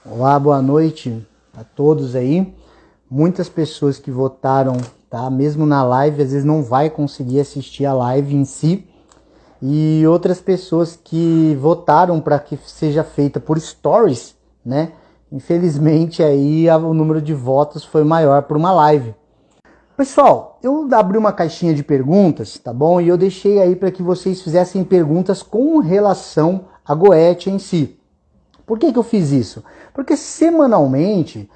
Olá, boa noite a todos aí. Muitas pessoas que votaram, tá? Mesmo na live, às vezes não vai conseguir assistir a live em si. E outras pessoas que votaram para que seja feita por stories, né? Infelizmente aí o número de votos foi maior por uma live. Pessoal, eu abri uma caixinha de perguntas, tá bom? E eu deixei aí para que vocês fizessem perguntas com relação à Goetia em si. Por que eu fiz isso? Porque semanalmente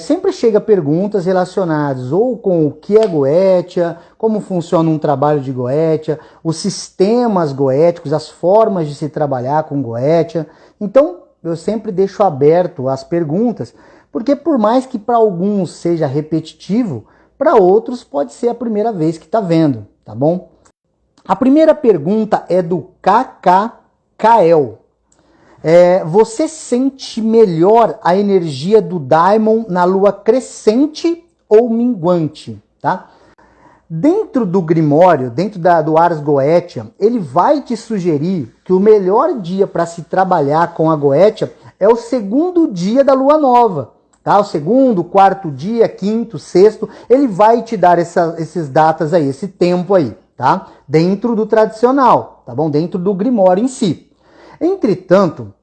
sempre chega perguntas relacionadas ou com o que é Goetia, como funciona um trabalho de Goetia, os sistemas goéticos, as formas de se trabalhar com Goetia. Então eu sempre deixo aberto as perguntas, porque por mais que para alguns seja repetitivo, para outros pode ser a primeira vez que está vendo, tá bom? A primeira pergunta é do KKKL. Você sente melhor a energia do Daimon na lua crescente ou minguante, tá? Dentro do Grimório, dentro do Ars Goetia, ele vai te sugerir que o melhor dia para se trabalhar com a Goetia é o segundo dia da lua nova, tá? O segundo, quarto dia, quinto, sexto, ele vai te dar esses datas aí, esse tempo aí, tá? Dentro do tradicional, tá bom? Dentro do Grimório em si. Entretanto,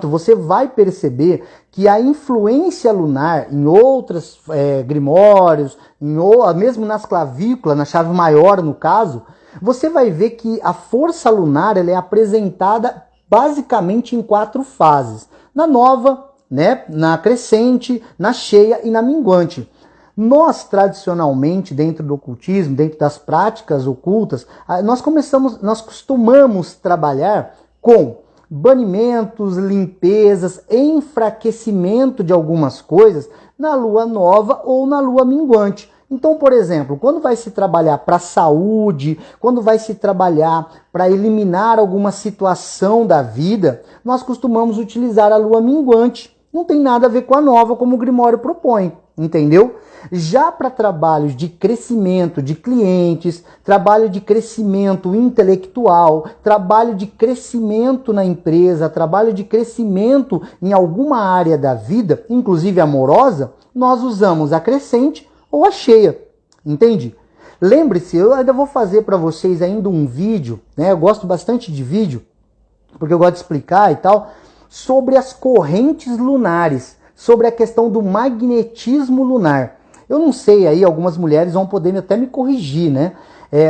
você vai perceber que a influência lunar em outros grimórios, mesmo nas clavículas, na chave maior no caso, você vai ver que a força lunar ela é apresentada basicamente em 4 fases. Na nova, né, na crescente, na cheia e na minguante. Nós, tradicionalmente, dentro do ocultismo, dentro das práticas ocultas, nós costumamos trabalhar com banimentos, limpezas, enfraquecimento de algumas coisas na lua nova ou na lua minguante. Então, por exemplo, quando vai se trabalhar para a saúde, quando vai se trabalhar para eliminar alguma situação da vida, nós costumamos utilizar a lua minguante. Não tem nada a ver com a nova, como o Grimório propõe, entendeu? Já para trabalhos de crescimento de clientes, trabalho de crescimento intelectual, trabalho de crescimento na empresa, trabalho de crescimento em alguma área da vida, inclusive amorosa, nós usamos a crescente ou a cheia, entende? Lembre-se, eu ainda vou fazer para vocês ainda um vídeo, né? Eu gosto bastante de vídeo, porque eu gosto de explicar e tal, sobre as correntes lunares, sobre a questão do magnetismo lunar. Eu não sei, aí algumas mulheres vão poder até me corrigir, né?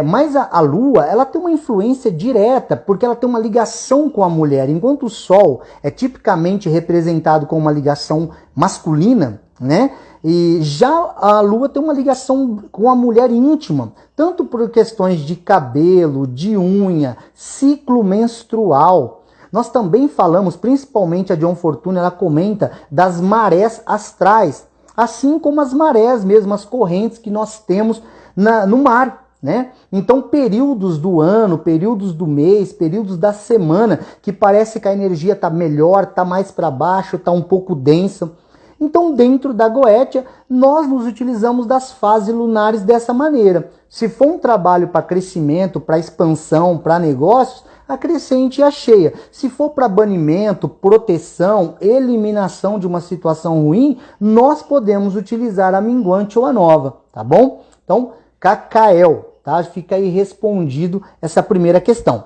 Mas a Lua, ela tem uma influência direta, porque ela tem uma ligação com a mulher. Enquanto o Sol é tipicamente representado com uma ligação masculina, né? E já a Lua tem uma ligação com a mulher íntima, tanto por questões de cabelo, de unha, ciclo menstrual. Nós também falamos, principalmente a John Fortune, ela comenta das marés astrais, assim como as marés mesmo, as correntes que nós temos no mar, né? Então, períodos do ano, períodos do mês, períodos da semana, que parece que a energia está melhor, está mais para baixo, está um pouco densa. Então, dentro da Goetia, nós nos utilizamos das fases lunares dessa maneira. Se for um trabalho para crescimento, para expansão, para negócios, a crescente e a cheia. Se for para banimento, proteção, eliminação de uma situação ruim, nós podemos utilizar a minguante ou a nova, tá bom? Então, KKL, tá? Fica aí respondido essa primeira questão.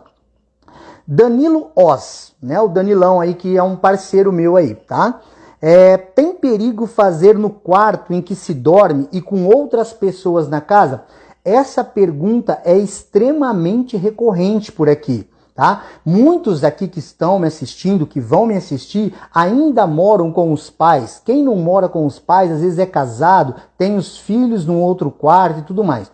Danilo Oz, né? O Danilão aí que é um parceiro meu aí, tá? Tem perigo fazer no quarto em que se dorme e com outras pessoas na casa? Essa pergunta é extremamente recorrente por aqui. Tá? Muitos aqui que estão me assistindo, que vão me assistir, ainda moram com os pais. Quem não mora com os pais, às vezes é casado, tem os filhos num outro quarto e tudo mais.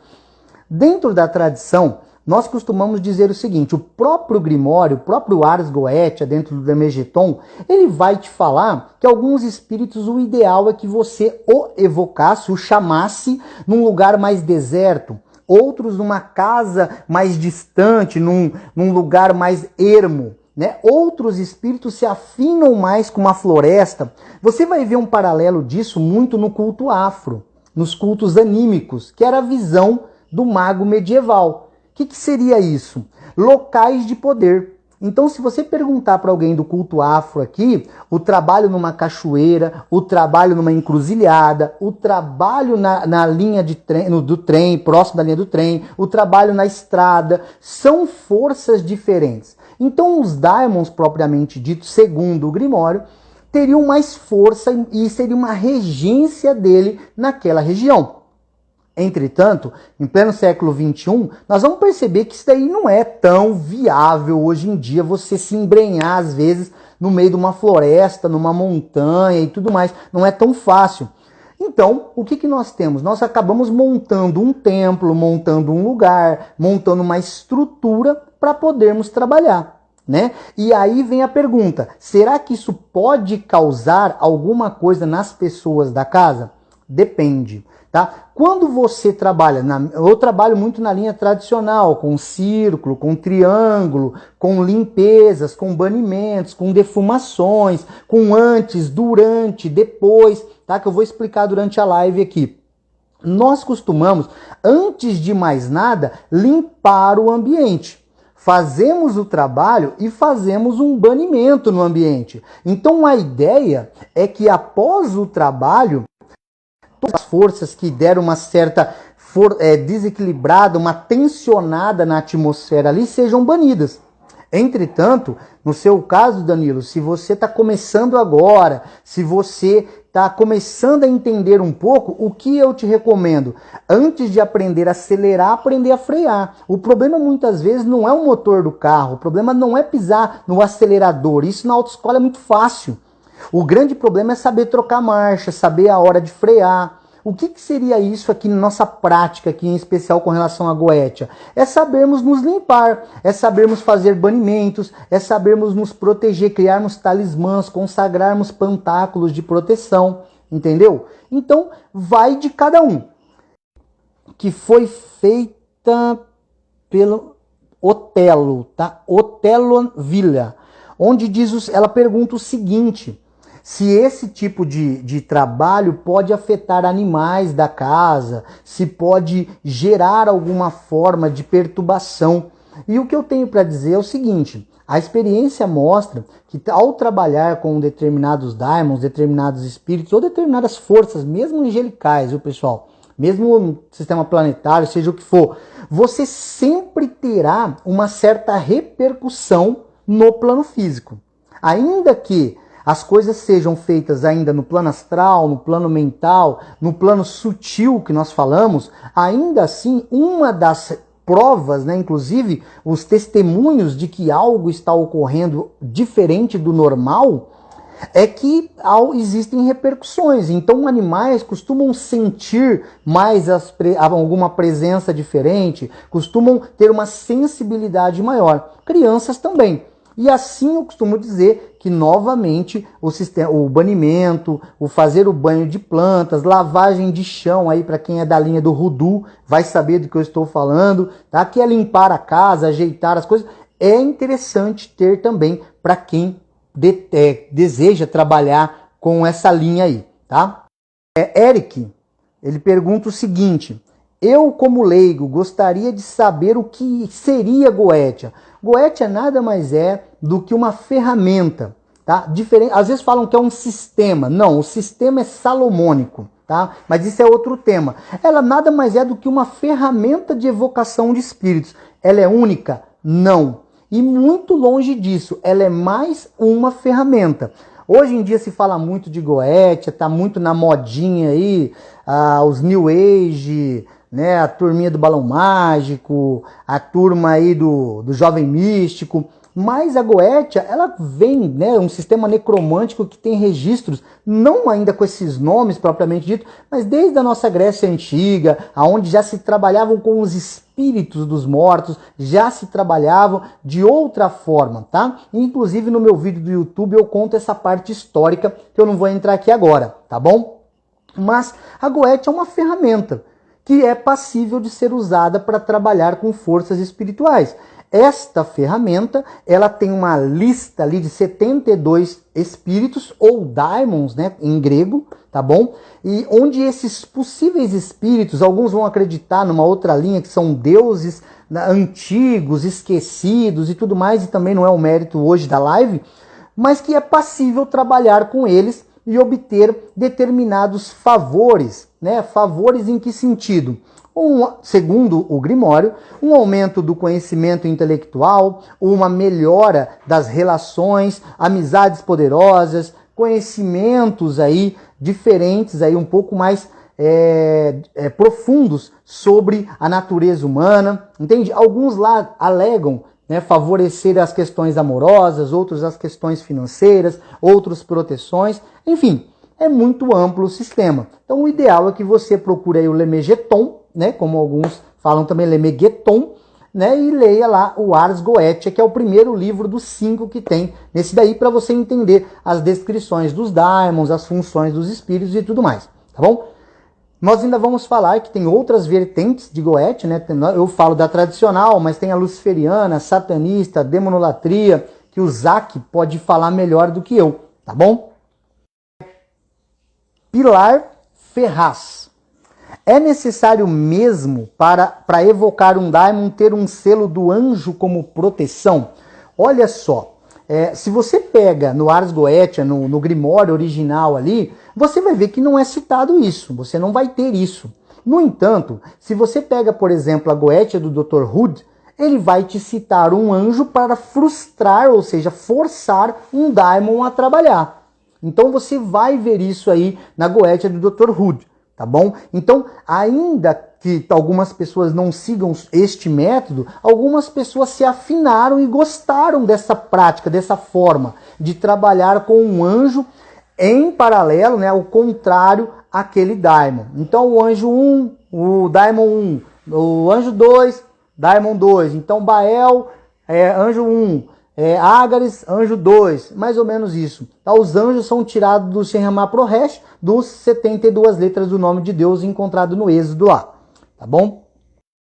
Dentro da tradição, nós costumamos dizer o seguinte, o próprio Grimório, o próprio Ars Goetia, dentro do Demegeton, ele vai te falar que alguns espíritos, o ideal é que você o evocasse, o chamasse num lugar mais deserto, outros numa casa mais distante, num lugar mais ermo, né? Outros espíritos se afinam mais com uma floresta. Você vai ver um paralelo disso muito no culto afro, nos cultos anímicos, que era a visão do mago medieval. O que seria isso? Locais de poder. Então, se você perguntar para alguém do culto afro aqui, o trabalho numa cachoeira, o trabalho numa encruzilhada, o trabalho na linha de trem, do trem, próximo da linha do trem, o trabalho na estrada, são forças diferentes. Então, os daimons, propriamente dito, segundo o Grimório, teriam mais força e seria uma regência dele naquela região. Entretanto, em pleno século XXI, nós vamos perceber que isso daí não é tão viável hoje em dia, você se embrenhar às vezes no meio de uma floresta, numa montanha e tudo mais. Não é tão fácil. Então, o que nós temos? Nós acabamos montando um templo, montando um lugar, montando uma estrutura para podermos trabalhar, né? E aí vem a pergunta, será que isso pode causar alguma coisa nas pessoas da casa? Depende. Tá? Quando você trabalha, eu trabalho muito na linha tradicional, com círculo, com triângulo, com limpezas, com banimentos, com defumações, com antes, durante, depois, tá? Que eu vou explicar durante a live aqui. Nós costumamos, antes de mais nada, limpar o ambiente. Fazemos o trabalho e fazemos um banimento no ambiente. Então a ideia é que após o trabalho, todas as forças que deram uma certa desequilibrada, uma tensionada na atmosfera ali, sejam banidas. Entretanto, no seu caso, Danilo, se você está começando agora, se você está começando a entender um pouco, o que eu te recomendo? Antes de aprender a acelerar, aprender a frear. O problema muitas vezes não é o motor do carro, o problema não é pisar no acelerador. Isso na autoescola é muito fácil. O grande problema é saber trocar marcha, saber a hora de frear. O que seria isso aqui na nossa prática, aqui em especial com relação à Goetia? É sabermos nos limpar, é sabermos fazer banimentos, é sabermos nos proteger, criarmos talismãs, consagrarmos pantáculos de proteção, entendeu? Então, vai de cada um. Que foi feita pelo Otelo, tá? Otelo Villa, onde ela pergunta o seguinte: se esse tipo de trabalho pode afetar animais da casa, se pode gerar alguma forma de perturbação. E o que eu tenho para dizer é o seguinte, a experiência mostra que ao trabalhar com determinados daimons, determinados espíritos ou determinadas forças, mesmo angelicais, viu pessoal? Mesmo no sistema planetário, seja o que for, você sempre terá uma certa repercussão no plano físico. Ainda que as coisas sejam feitas ainda no plano astral, no plano mental, no plano sutil que nós falamos, ainda assim, uma das provas, né, inclusive os testemunhos de que algo está ocorrendo diferente do normal, é que existem repercussões. Então, animais costumam sentir mais alguma presença diferente, costumam ter uma sensibilidade maior. Crianças também. E assim eu costumo dizer que novamente o banimento, o fazer o banho de plantas, lavagem de chão, aí para quem é da linha do Voodoo vai saber do que eu estou falando, tá? Que é limpar a casa, ajeitar as coisas, é interessante ter também para quem deseja trabalhar com essa linha aí, tá? Eric, ele pergunta o seguinte: eu, como leigo, gostaria de saber o que seria Goetia. Goetia nada mais é do que uma ferramenta, tá? Diferente, às vezes falam que é um sistema. Não, o sistema é salomônico, tá? Mas isso é outro tema. Ela nada mais é do que uma ferramenta de evocação de espíritos. Ela é única? Não. E muito longe disso, ela é mais uma ferramenta. Hoje em dia se fala muito de Goetia, tá muito na modinha aí, os New Age, né, a turminha do Balão Mágico, a turma aí do Jovem Místico, mas a Goetia, ela vem, né, um sistema necromântico que tem registros, não ainda com esses nomes propriamente dito, mas desde a nossa Grécia Antiga, onde já se trabalhavam com os espíritos dos mortos, já se trabalhavam de outra forma, tá? Inclusive no meu vídeo do YouTube eu conto essa parte histórica, que eu não vou entrar aqui agora, tá bom? Mas a Goetia é uma ferramenta que é passível de ser usada para trabalhar com forças espirituais. Esta ferramenta, ela tem uma lista ali de 72 espíritos, ou daimons, né, em grego, tá bom? E onde esses possíveis espíritos, alguns vão acreditar numa outra linha, que são deuses antigos, esquecidos e tudo mais, e também não é o mérito hoje da live, mas que é passível trabalhar com eles e obter determinados favores, né? Favores em que sentido? Segundo o Grimório, um aumento do conhecimento intelectual, uma melhora das relações, amizades poderosas, conhecimentos aí diferentes, aí um pouco mais profundos sobre a natureza humana, entende? Alguns lá alegam, né, favorecer as questões amorosas, outros as questões financeiras, outros proteções, enfim, é muito amplo o sistema. Então o ideal é que você procure aí o Lemegeton, né, como alguns falam também Lemegeton, né, e leia lá o Ars Goetia, que é o primeiro livro dos 5 que tem nesse daí, para você entender as descrições dos daimons, as funções dos espíritos e tudo mais, tá bom? Nós ainda vamos falar que tem outras vertentes de Goetia, né? Eu falo da tradicional, mas tem a luciferiana, satanista, demonolatria, que o Zac pode falar melhor do que eu, tá bom? Pilar Ferraz. É necessário mesmo para evocar um daimon ter um selo do anjo como proteção? Olha só. Se você pega no Ars Goetia, no Grimório original ali, você vai ver que não é citado isso, você não vai ter isso. No entanto, se você pega, por exemplo, a Goetia do Dr. Hood, ele vai te citar um anjo para frustrar, ou seja, forçar um daimon a trabalhar. Então você vai ver isso aí na Goetia do Dr. Hood, tá bom? Então, ainda que algumas pessoas não sigam este método, algumas pessoas se afinaram e gostaram dessa prática, dessa forma de trabalhar com um anjo em paralelo, né, ao contrário àquele daimon. Então o anjo 1, o daimon 1, o anjo 2, daimon 2. Então Bael, anjo 1, Ágares, anjo 2, mais ou menos isso. Tá? Os anjos são tirados do Shem Ramah Prohesh, dos 72 letras do nome de Deus encontrado no Êxodo lá. Tá bom?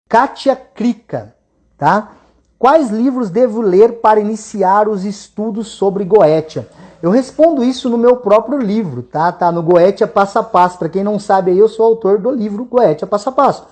Kátia Krika, tá? Quais livros devo ler para iniciar os estudos sobre Goetia? Eu respondo isso no meu próprio livro, tá? Tá no Goetia Passo a Passo. Para quem não sabe, eu sou autor do livro Goetia Passo a Passo.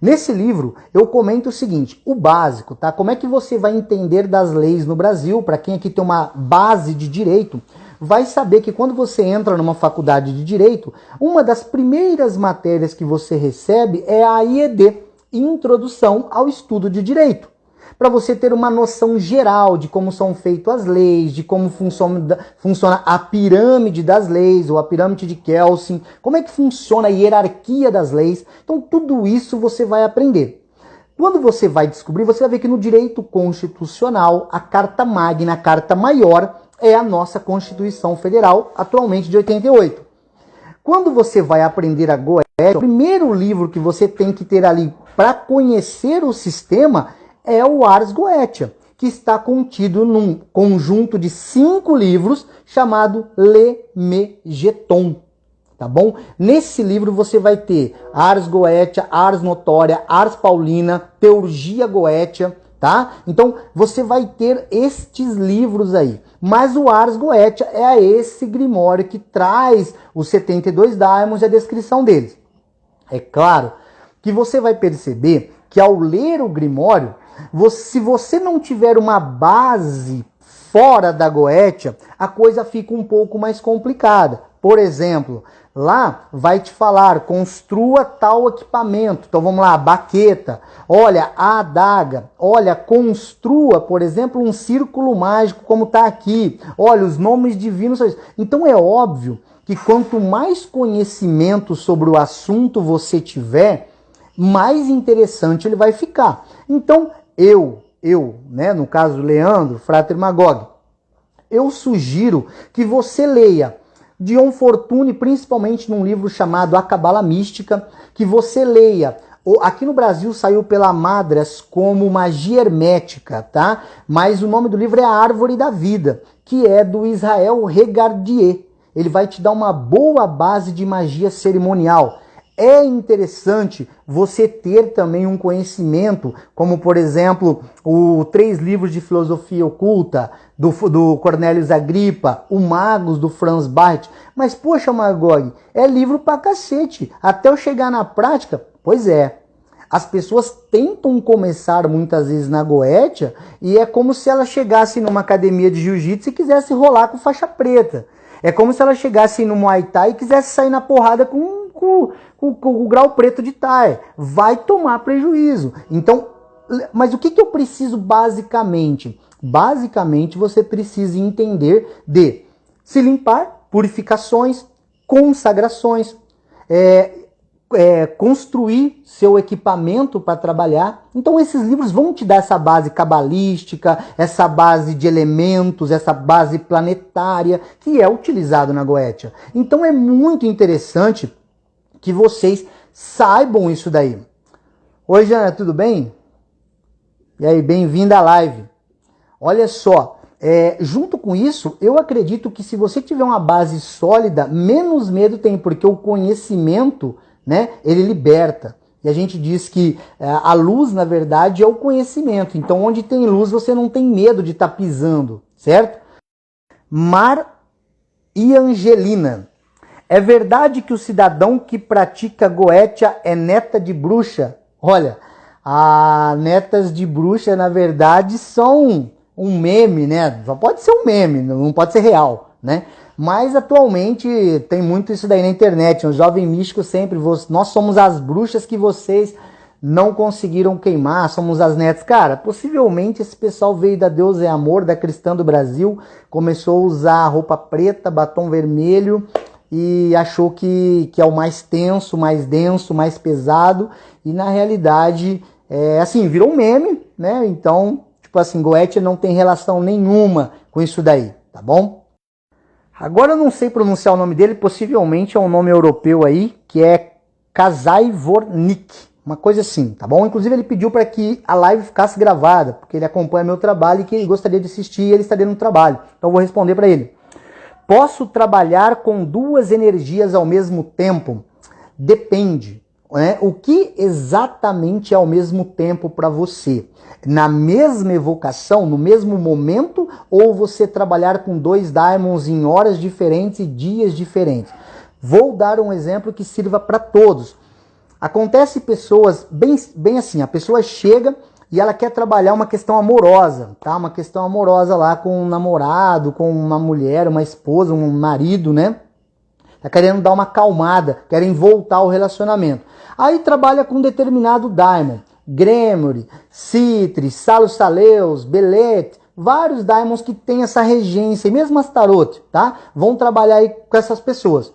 Nesse livro, eu comento o seguinte, o básico, tá? Como é que você vai entender das leis no Brasil? Para quem aqui tem uma base de direito, vai saber que quando você entra numa faculdade de direito, uma das primeiras matérias que você recebe é a IED, Introdução ao Estudo de Direito. Para você ter uma noção geral de como são feitas as leis, de como funciona a pirâmide das leis, ou a pirâmide de Kelsen, como é que funciona a hierarquia das leis. Então tudo isso você vai aprender. Quando você vai descobrir, você vai ver que no direito constitucional, a Carta Magna, a Carta Maior, é a nossa Constituição Federal, atualmente de 88. Quando você vai aprender a Goetia, o primeiro livro que você tem que ter ali para conhecer o sistema é o Ars Goetia, que está contido num conjunto de 5 livros chamado Lemegeton, tá bom? Nesse livro você vai ter Ars Goetia, Ars Notoria, Ars Paulina, Teurgia Goetia, tá? Então você vai ter estes livros aí. Mas o Ars Goetia é esse grimório que traz os 72 daimons e a descrição deles. É claro que você vai perceber que ao ler o grimório, se você não tiver uma base fora da Goetia, a coisa fica um pouco mais complicada. Por exemplo, lá vai te falar, construa tal equipamento. Então vamos lá, a baqueta, olha, a adaga, olha, construa, por exemplo, um círculo mágico como está aqui. Olha, os nomes divinos. Então é óbvio que quanto mais conhecimento sobre o assunto você tiver, mais interessante ele vai ficar. Então eu, né, no caso Leandro, Frater Magog, eu sugiro que você leia Dion Fortune, principalmente num livro chamado A Cabala Mística, que você leia. Aqui no Brasil saiu pela Madras como Magia Hermética, tá? Mas o nome do livro é A Árvore da Vida, que é do Israel Regardier. Ele vai te dar uma boa base de magia cerimonial. é interessante você ter também um conhecimento, como por exemplo, o 3 livros de filosofia oculta do Cornelius Agrippa, o Magos do Franz Barth. Mas poxa, Magog, é livro pra cacete. Até eu chegar na prática, pois é. As pessoas tentam começar muitas vezes na Goetia e é como se ela chegasse numa academia de jiu-jitsu e quisesse rolar com faixa preta. É como se ela chegasse no Muay Thai e quisesse sair na porrada com o grau preto de Thai. Vai tomar prejuízo. Então, mas o que eu preciso basicamente? Basicamente você precisa entender de se limpar, purificações, consagrações, construir seu equipamento para trabalhar. Então esses livros vão te dar essa base cabalística, essa base de elementos, essa base planetária que é utilizado na Goetia. Então é muito interessante que vocês saibam isso daí. Oi, Jana, tudo bem? E aí, bem-vinda à live. Olha só, junto com isso, eu acredito que se você tiver uma base sólida, menos medo tem, porque o conhecimento, né, ele liberta. E a gente diz que a luz, na verdade, é o conhecimento. Então, onde tem luz, você não tem medo de estar pisando, certo? Mar e Angelina. É verdade que o cidadão que pratica Goetia é neta de bruxa? Olha, as netas de bruxa, na verdade, são um meme, né? Só pode ser um meme, não pode ser real, né? Mas atualmente tem muito isso daí na internet. O jovem místico sempre, nós somos as bruxas que vocês não conseguiram queimar, somos as netas. Cara, possivelmente esse pessoal veio da Deus é Amor, da Cristã do Brasil, começou a usar roupa preta, batom vermelho e achou que é o mais tenso, mais denso, mais pesado. E na realidade, assim, virou um meme, né? Então, tipo assim, Goetia não tem relação nenhuma com isso daí, tá bom? Agora eu não sei pronunciar o nome dele, possivelmente é um nome europeu aí, que é Kazaivornik, uma coisa assim, tá bom? Inclusive ele pediu para que a live ficasse gravada, porque ele acompanha meu trabalho e que ele gostaria de assistir e ele estaria no trabalho. Então eu vou responder para ele. Posso trabalhar com 2 energias ao mesmo tempo? Depende. O que exatamente é ao mesmo tempo para você? Na mesma evocação, no mesmo momento, ou você trabalhar com 2 daimons em horas diferentes e dias diferentes? Vou dar um exemplo que sirva para todos. Acontece pessoas, bem assim, a pessoa chega e ela quer trabalhar uma questão amorosa, tá? Uma questão amorosa lá com um namorado, com uma mulher, uma esposa, um marido, né? Tá querendo dar uma acalmada, querem voltar ao relacionamento. Aí trabalha com um determinado daimon, Gremory, Citri, Salus Saleus, Belete, vários daimons que têm essa regência, e mesmo as tarot, tá? Vão trabalhar aí com essas pessoas.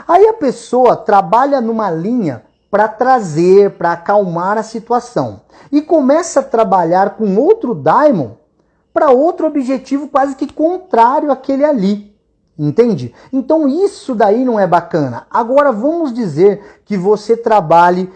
Aí a pessoa trabalha numa linha para trazer, para acalmar a situação. E começa a trabalhar com outro daimon para outro objetivo quase que contrário àquele ali. Entende? Então isso daí não é bacana. Agora vamos dizer que você trabalhe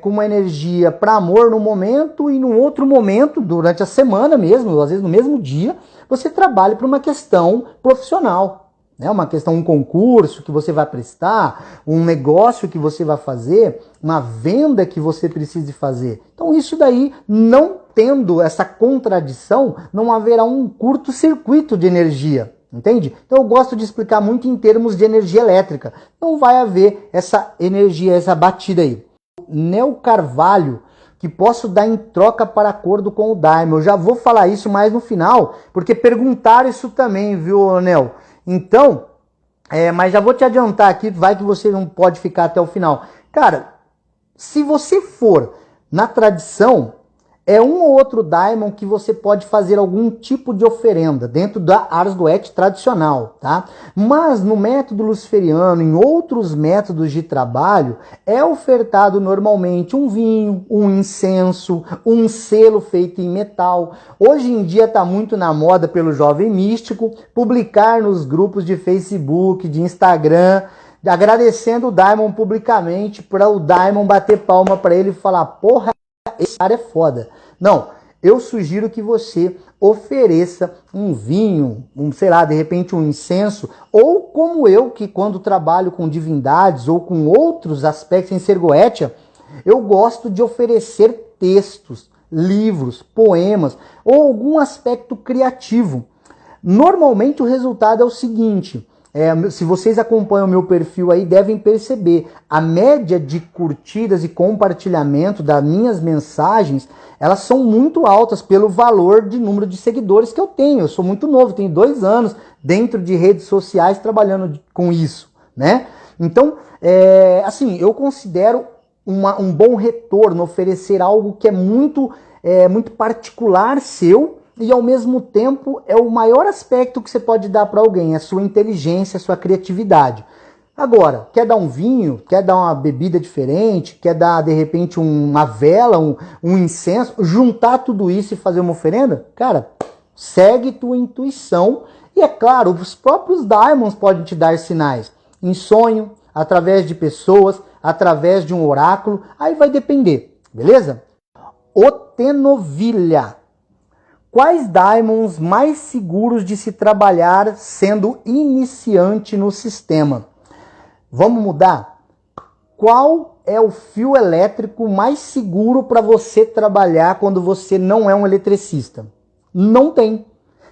com uma energia para amor no momento e num outro momento, durante a semana mesmo, às vezes no mesmo dia, você trabalha para uma questão profissional. Uma questão, um concurso que você vai prestar, um negócio que você vai fazer, uma venda que você precise fazer. Então isso daí, não tendo essa contradição, não haverá um curto-circuito de energia. Entende? Então eu gosto de explicar muito em termos de energia elétrica. Não vai haver essa energia, essa batida aí. Neo Carvalho, que posso dar em troca para acordo com o daimon. Eu já vou falar isso mais no final, porque perguntaram isso também, viu, Neo? Então, mas já vou te adiantar aqui, vai que você não pode ficar até o final. Cara, se você for na tradição, é um ou outro daimon que você pode fazer algum tipo de oferenda dentro da Ars Goetia tradicional, tá? Mas no método luciferiano, em outros métodos de trabalho, é ofertado normalmente um vinho, um incenso, um selo feito em metal. Hoje em dia está muito na moda pelo jovem místico publicar nos grupos de Facebook, de Instagram, agradecendo o daimon publicamente, para o daimon bater palma para ele e falar: porra, esse cara é foda. Não, eu sugiro que você ofereça um vinho, sei lá, de repente um incenso, ou como eu, que quando trabalho com divindades ou com outros aspectos em Sergoetia, eu gosto de oferecer textos, livros, poemas ou algum aspecto criativo. Normalmente o resultado é o seguinte, se vocês acompanham o meu perfil aí, devem perceber, a média de curtidas e compartilhamento das minhas mensagens, elas são muito altas pelo valor de número de seguidores que eu tenho. Eu sou muito novo, tenho 2 anos dentro de redes sociais trabalhando com isso, né? Então, assim, eu considero um bom retorno, oferecer algo que é muito particular seu e ao mesmo tempo é o maior aspecto que você pode dar para alguém, a sua inteligência, a sua criatividade. Agora, quer dar um vinho, quer dar uma bebida diferente, quer dar de repente uma vela, um incenso, juntar tudo isso e fazer uma oferenda? Cara, segue tua intuição e é claro, os próprios Daimons podem te dar sinais em sonho, através de pessoas, através de um oráculo, aí vai depender, beleza? Otenovilha. Quais Daimons mais seguros de se trabalhar sendo iniciante no sistema? Vamos mudar? Qual é o fio elétrico mais seguro para você trabalhar quando você não é um eletricista? Não tem.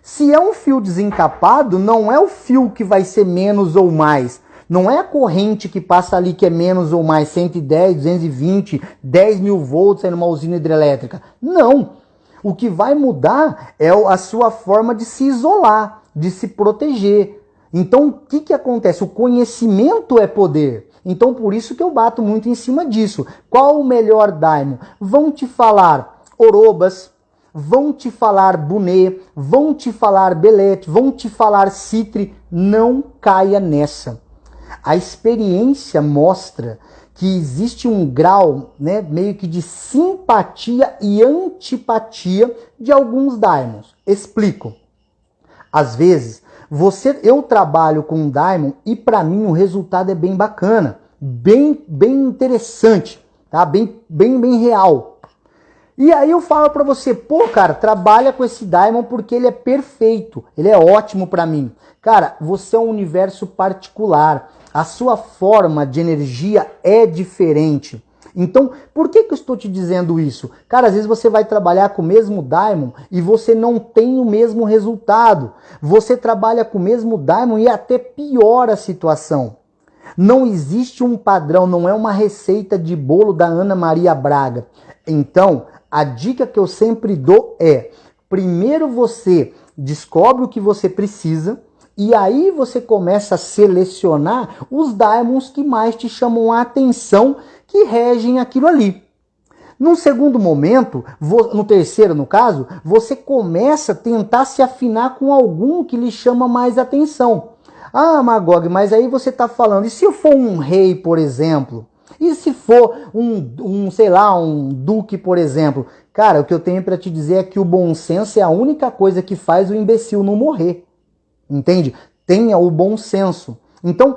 Se é um fio desencapado, não é o fio que vai ser menos ou mais. Não é a corrente que passa ali que é menos ou mais, 110, 220, 10 mil volts aí numa usina hidrelétrica. Não. O que vai mudar é a sua forma de se isolar, de se proteger. Então, o que acontece? O conhecimento é poder. Então, por isso que eu bato muito em cima disso. Qual o melhor Daimon? Vão te falar Orobas, vão te falar Buné, vão te falar Belete, vão te falar Citre. Não caia nessa. A experiência mostra que existe um grau, né, meio que de simpatia e antipatia de alguns Daimons. Explico. Às vezes, eu trabalho com um Daimon e para mim o resultado é bem bacana, bem interessante, tá? Bem real. E aí eu falo para você, pô, cara, trabalha com esse Daimon porque ele é perfeito, ele é ótimo para mim. Cara, você é um universo particular, a sua forma de energia é diferente. Então, por que eu estou te dizendo isso? Cara, às vezes você vai trabalhar com o mesmo Daimon e você não tem o mesmo resultado. Você trabalha com o mesmo Daimon e até piora a situação. Não existe um padrão, não é uma receita de bolo da Ana Maria Braga. Então, a dica que eu sempre dou é, primeiro você descobre o que você precisa, e aí você começa a selecionar os Daimons que mais te chamam a atenção, que regem aquilo ali. Num segundo momento, no terceiro no caso, você começa a tentar se afinar com algum que lhe chama mais atenção. Ah, Magog, mas aí você está falando, e se eu for um rei, por exemplo? E se for sei lá, um duque, por exemplo? Cara, o que eu tenho para te dizer é que o bom senso é a única coisa que faz o imbecil não morrer. Entende? Tenha o bom senso. Então,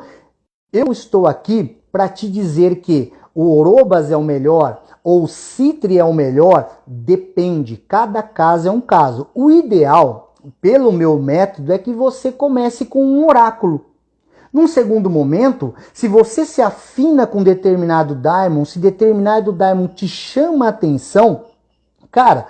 eu estou aqui para te dizer que o Orobas é o melhor ou o Citre é o melhor, depende. Cada caso é um caso. O ideal, pelo meu método, é que você comece com um oráculo. Num segundo momento, se você se afina com determinado Daimon, se determinado Daimon te chama a atenção, cara,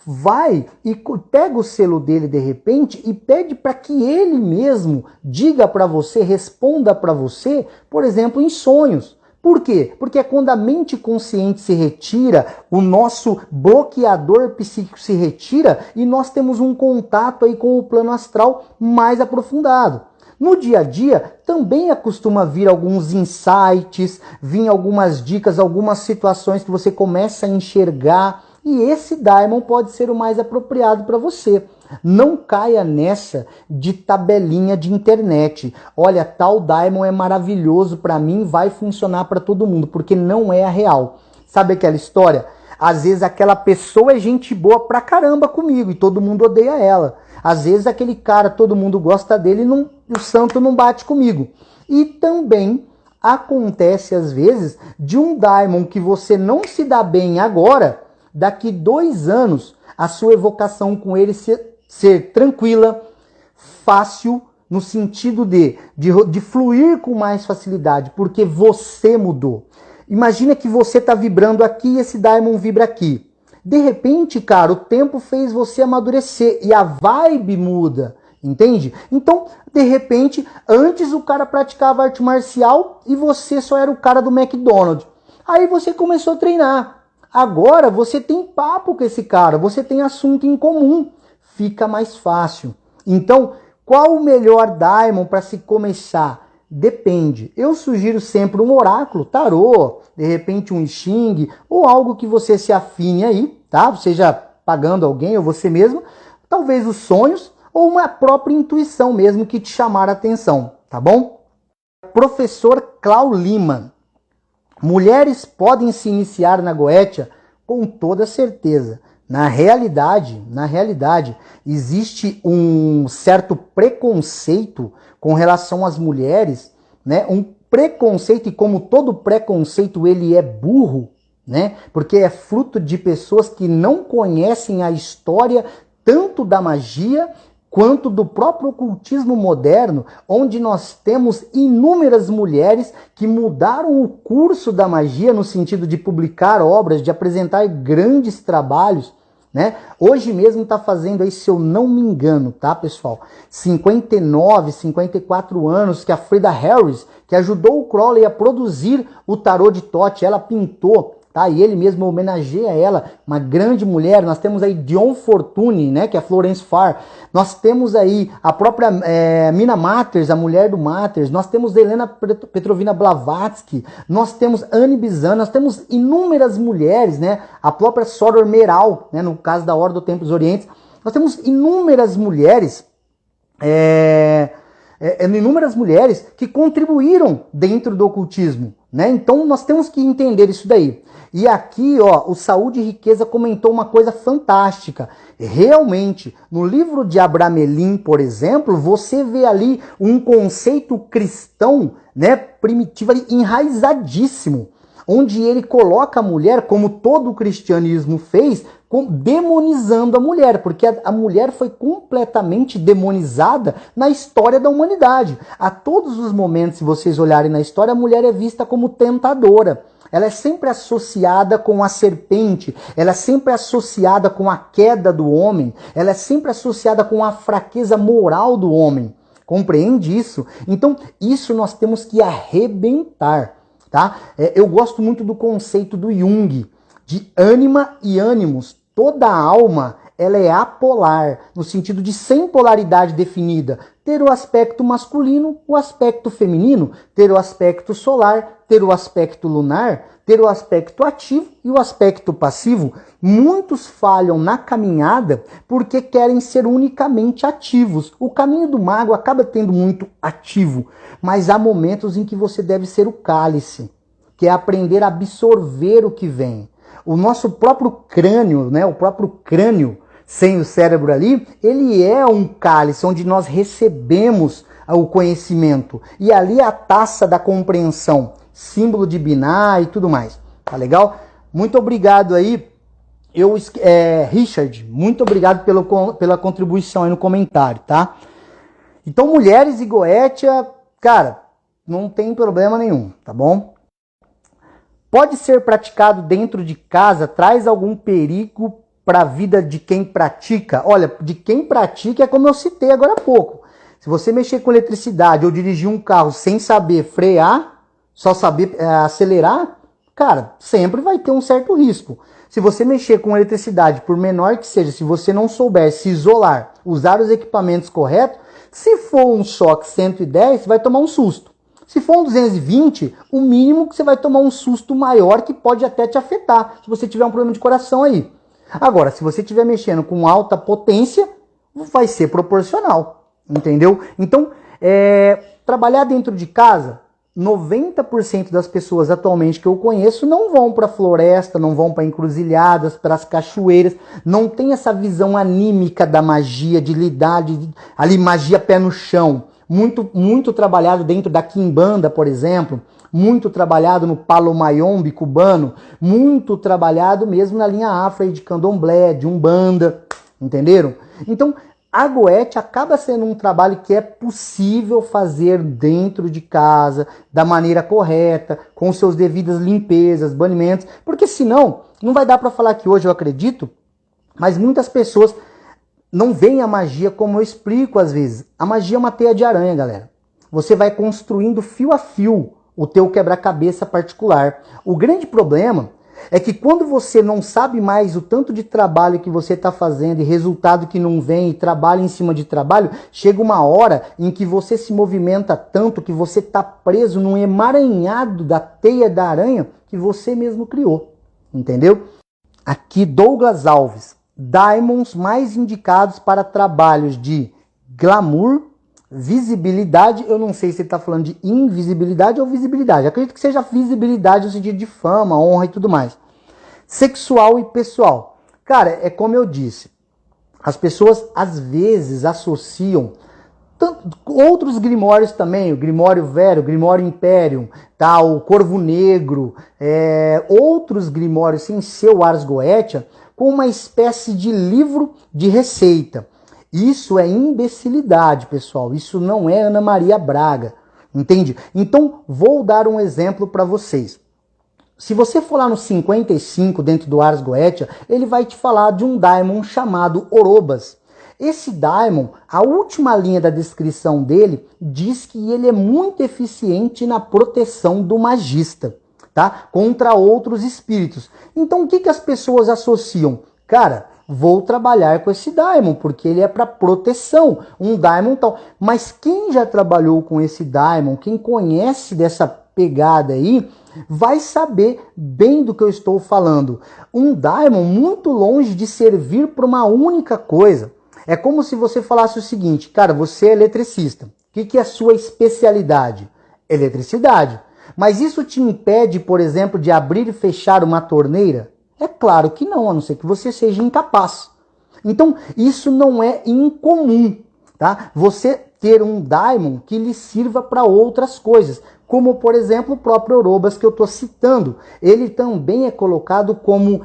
vai e pega o selo dele de repente e pede para que ele mesmo diga para você, responda para você, por exemplo, em sonhos. Por quê? Porque é quando a mente consciente se retira, o nosso bloqueador psíquico se retira e nós temos um contato aí com o plano astral mais aprofundado. No dia a dia, também costuma vir alguns insights, vir algumas dicas, algumas situações que você começa a enxergar, e esse Daimon pode ser o mais apropriado para você. Não caia nessa de tabelinha de internet. Olha, tal Daimon é maravilhoso para mim, vai funcionar para todo mundo, porque não é a real. Sabe aquela história? Às vezes aquela pessoa é gente boa pra caramba comigo e todo mundo odeia ela. Às vezes aquele cara, todo mundo gosta dele e o santo não bate comigo. E também acontece às vezes de um Daimon que você não se dá bem agora, daqui 2 anos, a sua evocação com ele ser tranquila, fácil, no sentido de fluir com mais facilidade, porque você mudou. Imagina que você está vibrando aqui e esse Daimon vibra aqui. De repente, cara, o tempo fez você amadurecer e a vibe muda, entende? Então, de repente, antes o cara praticava arte marcial e você só era o cara do McDonald's. Aí você começou a treinar. Agora você tem papo com esse cara, você tem assunto em comum. Fica mais fácil. Então, qual o melhor Daimon para se começar? Depende. Eu sugiro sempre um oráculo, tarô, de repente um I Ching, ou algo que você se afine aí, tá? Seja pagando alguém ou você mesmo. Talvez os sonhos ou uma própria intuição mesmo que te chamar a atenção, tá bom? Professor Clau Lima. Mulheres podem se iniciar na Goetia? Com toda certeza. Na realidade, existe um certo preconceito com relação às mulheres, né? Um preconceito, e como todo preconceito ele é burro, né? Porque é fruto de pessoas que não conhecem a história tanto da magia quanto do próprio ocultismo moderno, onde nós temos inúmeras mulheres que mudaram o curso da magia no sentido de publicar obras, de apresentar grandes trabalhos, né? Hoje mesmo está fazendo aí, se eu não me engano, tá, pessoal? 59, 54 anos que a Frida Harris, que ajudou o Crowley a produzir o tarô de Thoth, ela pintou, tá? E ele mesmo homenageia ela, uma grande mulher. Nós temos aí Dion Fortune, né, que é Florence Farr. Nós temos aí a própria Mina Matters, a mulher do Matters. Nós temos Helena Petrovina Blavatsky. Nós temos Anne Bizan. Nós temos inúmeras mulheres, né? A própria Soror Meral, né, no caso da Ordem do Templo dos Orientes. Nós temos inúmeras mulheres inúmeras mulheres que contribuíram dentro do ocultismo, né? Então nós temos que entender isso daí. E aqui, ó, o Saúde e Riqueza comentou uma coisa fantástica. Realmente, no livro de Abramelin, por exemplo, você vê ali um conceito cristão, né, primitivo, ali, enraizadíssimo, onde ele coloca a mulher, como todo o cristianismo fez, demonizando a mulher, porque a mulher foi completamente demonizada na história da humanidade. A todos os momentos, se vocês olharem na história, a mulher é vista como tentadora. Ela é sempre associada com a serpente, ela é sempre associada com a queda do homem, ela é sempre associada com a fraqueza moral do homem. Compreende isso? Então, isso nós temos que arrebentar, tá? Eu gosto muito do conceito do Jung, de ânima e ânimos. Toda alma, ela é apolar, no sentido de sem polaridade definida. Ter o aspecto masculino, o aspecto feminino, ter o aspecto solar, ter o aspecto lunar, ter o aspecto ativo e o aspecto passivo. Muitos falham na caminhada porque querem ser unicamente ativos. O caminho do mago acaba tendo muito ativo, mas há momentos em que você deve ser o cálice, que é aprender a absorver o que vem. O nosso próprio crânio, né, o próprio crânio sem o cérebro ali, ele é um cálice onde nós recebemos o conhecimento. E ali a taça da compreensão, símbolo de Binah e tudo mais. Tá legal? Muito obrigado aí, Richard, muito obrigado pela contribuição aí no comentário, tá? Então, mulheres e Goetia, cara, não tem problema nenhum, tá bom? Pode ser praticado dentro de casa, traz algum perigo para a vida de quem pratica? Olha, de quem pratica é como eu citei agora há pouco. Se você mexer com eletricidade ou dirigir um carro sem saber frear, só saber acelerar, cara, sempre vai ter um certo risco. Se você mexer com eletricidade, por menor que seja, se você não souber se isolar, usar os equipamentos corretos, se for um choque 110, você vai tomar um susto. Se for um 220, o mínimo que você vai tomar um susto maior que pode até te afetar, se você tiver um problema de coração aí. Agora, se você estiver mexendo com alta potência, vai ser proporcional, entendeu? Então, trabalhar dentro de casa, 90% das pessoas atualmente que eu conheço não vão para a floresta, não vão para encruzilhadas, para as cachoeiras, não tem essa visão anímica da magia, de lidar, ali magia pé no chão. muito trabalhado dentro da quimbanda, por exemplo, muito trabalhado no palo mayombe cubano, muito trabalhado mesmo na linha afro de candomblé, de umbanda, entenderam? Então, a goethe acaba sendo um trabalho que é possível fazer dentro de casa, da maneira correta, com seus devidas limpezas, banimentos, porque senão, não vai dar para falar que hoje eu acredito, mas muitas pessoas não veem a magia como eu explico às vezes. A magia é uma teia de aranha, galera. Você vai construindo fio a fio o teu quebra-cabeça particular. O grande problema é que quando você não sabe mais o tanto de trabalho que você está fazendo e resultado que não vem e trabalho em cima de trabalho, chega uma hora em que você se movimenta tanto que você está preso num emaranhado da teia da aranha que você mesmo criou. Entendeu? Aqui Douglas Alves. Diamonds mais indicados para trabalhos de glamour, visibilidade, eu não sei se ele está falando de invisibilidade ou visibilidade, acredito que seja visibilidade no sentido de fama, honra e tudo mais. Sexual e pessoal. Cara, é como eu disse, as pessoas às vezes associam outros grimórios também, o Grimório Vero, o Grimório Imperium, tá? O Corvo Negro, outros grimórios sem ser o Ars Goetia, com uma espécie de livro de receita. Isso é imbecilidade, pessoal. Isso não é Ana Maria Braga, entende? Então, vou dar um exemplo para vocês. Se você for lá no 55, dentro do Ars Goetia, ele vai te falar de um daimon chamado Orobas. Esse daimon, a última linha da descrição dele, diz que ele é muito eficiente na proteção do magista, tá? Contra outros espíritos. Então, o que as pessoas associam? Cara, vou trabalhar com esse daimon, porque ele é para proteção, um daimon tal. Mas quem já trabalhou com esse daimon, quem conhece dessa pegada aí, vai saber bem do que eu estou falando. Um daimon muito longe de servir para uma única coisa. É como se você falasse o seguinte, cara, você é eletricista. O que é a sua especialidade? Eletricidade. Mas isso te impede, por exemplo, de abrir e fechar uma torneira? É claro que não, a não ser que você seja incapaz. Então, isso não é incomum, tá? Você ter um daimon que lhe sirva para outras coisas, como, por exemplo, o próprio Orobas que eu estou citando. Ele também é colocado como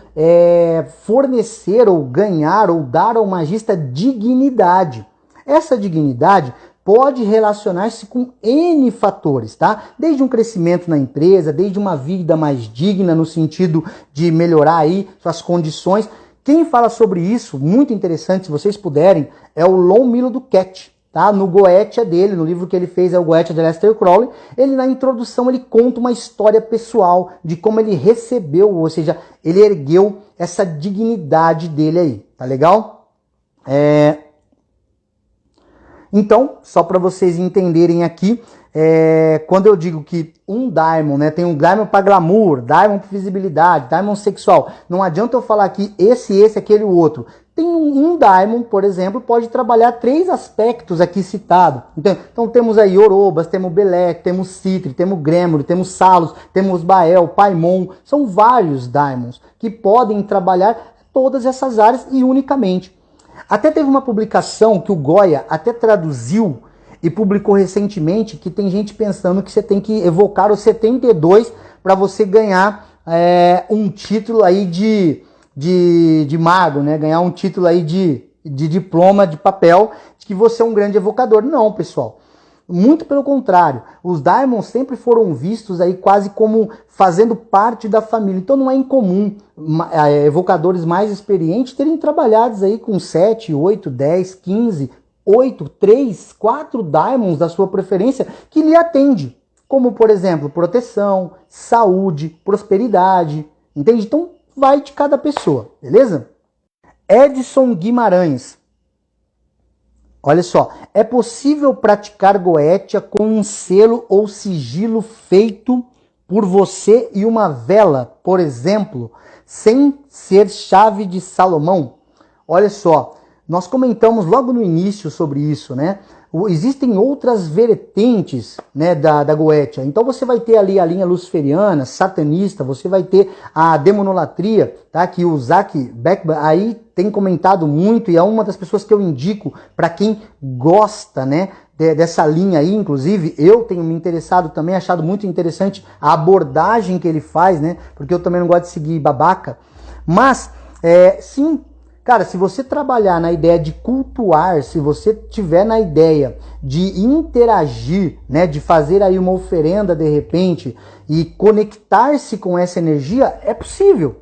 fornecer ou ganhar ou dar ao magista dignidade. Essa dignidade pode relacionar-se com N fatores, tá? Desde um crescimento na empresa, desde uma vida mais digna no sentido de melhorar aí suas condições. Quem fala sobre isso, muito interessante, se vocês puderem, é o Lon Milo Duquette, tá? No Goetia dele, no livro que ele fez, é o Goetia de Aleister Crowley, ele na introdução ele conta uma história pessoal de como ele recebeu, ou seja, ele ergueu essa dignidade dele aí, tá legal? Então, só para vocês entenderem aqui, quando eu digo que um daimon, né, tem um daimon para glamour, daimon para visibilidade, daimon sexual, não adianta eu falar que esse, aquele, o outro. Tem um daimon, por exemplo, pode trabalhar 3 aspectos aqui citados. Então temos aí Orobas, temos Belek, temos Citri, temos Gremor, temos Salos, temos Bael, Paimon. São vários daimons que podem trabalhar todas essas áreas e unicamente. Até teve uma publicação que o Goya até traduziu e publicou recentemente, que tem gente pensando que você tem que evocar o 72 para você ganhar um título aí de mago, né? Ganhar um título aí de diploma de papel de que você é um grande evocador. Não, pessoal. Muito pelo contrário, os daimons sempre foram vistos aí quase como fazendo parte da família. Então não é incomum evocadores mais experientes terem trabalhado aí com 7, 8, 10, 15, 8, 3, 4 daimons da sua preferência que lhe atende. Como, por exemplo, proteção, saúde, prosperidade. Entende? Então vai de cada pessoa, beleza? Edson Guimarães. Olha só, é possível praticar Goetia com um selo ou sigilo feito por você e uma vela, por exemplo, sem ser chave de Salomão? Olha só, nós comentamos logo no início sobre isso, né? Existem outras vertentes, né, da Goetia. Então você vai ter ali a linha luciferiana, satanista, você vai ter a demonolatria, tá? Que o Zach Beckman aí tem comentado muito e é uma das pessoas que eu indico para quem gosta, né, dessa linha aí. Inclusive, eu tenho me interessado também, achado muito interessante a abordagem que ele faz, né, porque eu também não gosto de seguir babaca. Mas, sim, cara, se você trabalhar na ideia de cultuar, se você tiver na ideia de interagir, né, de fazer aí uma oferenda de repente e conectar-se com essa energia, é possível.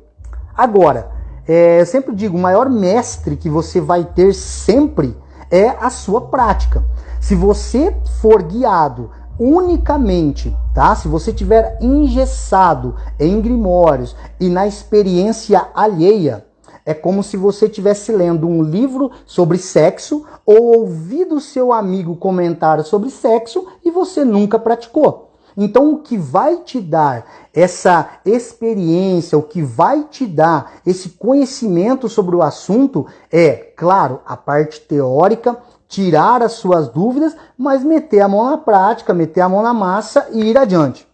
Agora, eu sempre digo, o maior mestre que você vai ter sempre é a sua prática. Se você for guiado unicamente, tá? Se você tiver engessado em grimórios e na experiência alheia, é como se você estivesse lendo um livro sobre sexo ou ouvido seu amigo comentar sobre sexo e você nunca praticou. Então, o que vai te dar essa experiência, o que vai te dar esse conhecimento sobre o assunto é, claro, a parte teórica, tirar as suas dúvidas, mas meter a mão na prática, meter a mão na massa e ir adiante.